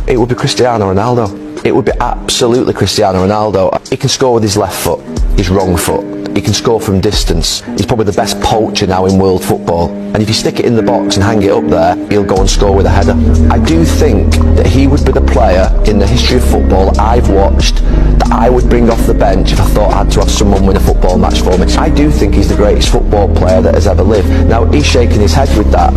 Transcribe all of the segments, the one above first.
It would be Cristiano Ronaldo. It would be absolutely Cristiano Ronaldo. He can score with his left foot, his wrong foot. He can score from distance. He's probably the best poacher now in world football. And if you stick it in the box and hang it up there, he'll go and score with a header. I do think that he would be the player in the history of football I've watched that I would bring off the bench if I thought I had to have someone win a football match for me. I do think he's the greatest football player that has ever lived. Now, he's shaking his head with that.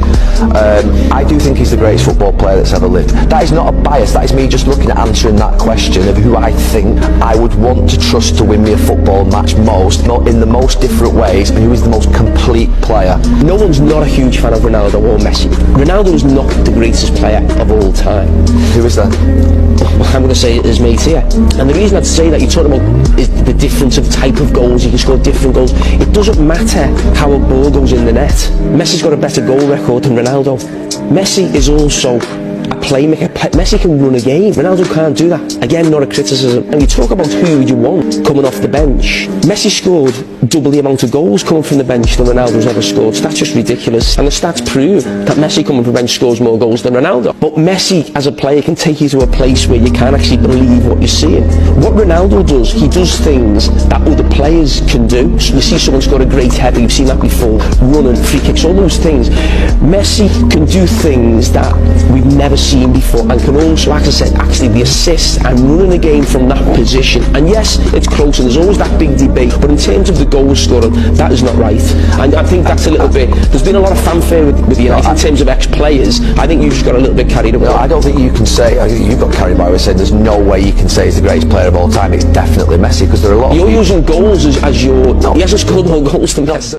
I do think he's the greatest football player that's ever lived. That is not a bias. That is me just looking at answering that question of who I think I would want to trust to win me a football match most, in the most different ways, and who is the most complete player. No one's not a huge fan of Ronaldo or Messi. Ronaldo is not the greatest player of all time. Who is that? I'm going to say it as mate here. And the reason I'd say that, you're talking about is the difference of type of goals. You can score different goals. It doesn't matter how a ball goes in the net. Messi's got a better goal record than Ronaldo. Messi is also a playmaker. Messi can run a game. Ronaldo can't do that. Again, not a criticism. And you talk about who you want coming off the bench. Messi scored double the amount of goals coming from the bench than Ronaldo's ever scored. So that's just ridiculous. And the stats prove that Messi coming from the bench scores more goals than Ronaldo. But Messi, as a player, can take you to a place where you can't actually believe what you're seeing. What Ronaldo does, he does things that other players can do. So you see someone score a great header, you've seen that before, running, free kicks, all those things. Messi can do things that we've never seen before, and can also, as I said, actually be assists and running a game from that position. And yes, it's close and there's always that big debate, but in terms of the goal scoring, that is not right. And I think that's a little bit, there's been a lot of fanfare with United in terms of ex-players. I think you just got a little bit carried away. No, I don't think you can say, you got carried away with saying there's no way you can say he's the greatest player of all time. It's definitely Messi, because there are a lot of You're using goals as your, he hasn't scored more goals than Messi.